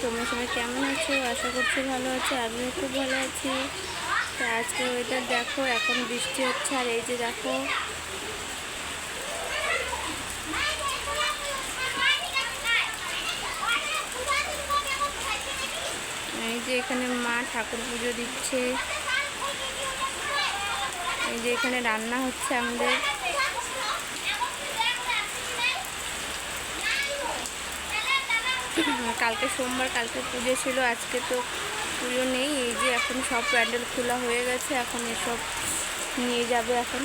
তোমরা সবাই কেমন আছো? আশা করছি ভালো আছো, আমিও খুব ভালো আছি। তো আজকে ওয়েদার দেখো, এখন বৃষ্টি হচ্ছে। আর এই যে দেখো, এই যে এখানে মা ঠাকুর পুজো দিচ্ছে। এই যে এখানে রান্না হচ্ছে আমাদের। কালকে সোমবার, কালকে পুজো ছিল, আজকে তো পুজো নেই। এই যে এখন সব প্যান্ডেল খোলা হয়ে গেছে, এখন এসব নিয়ে যাবে এখন।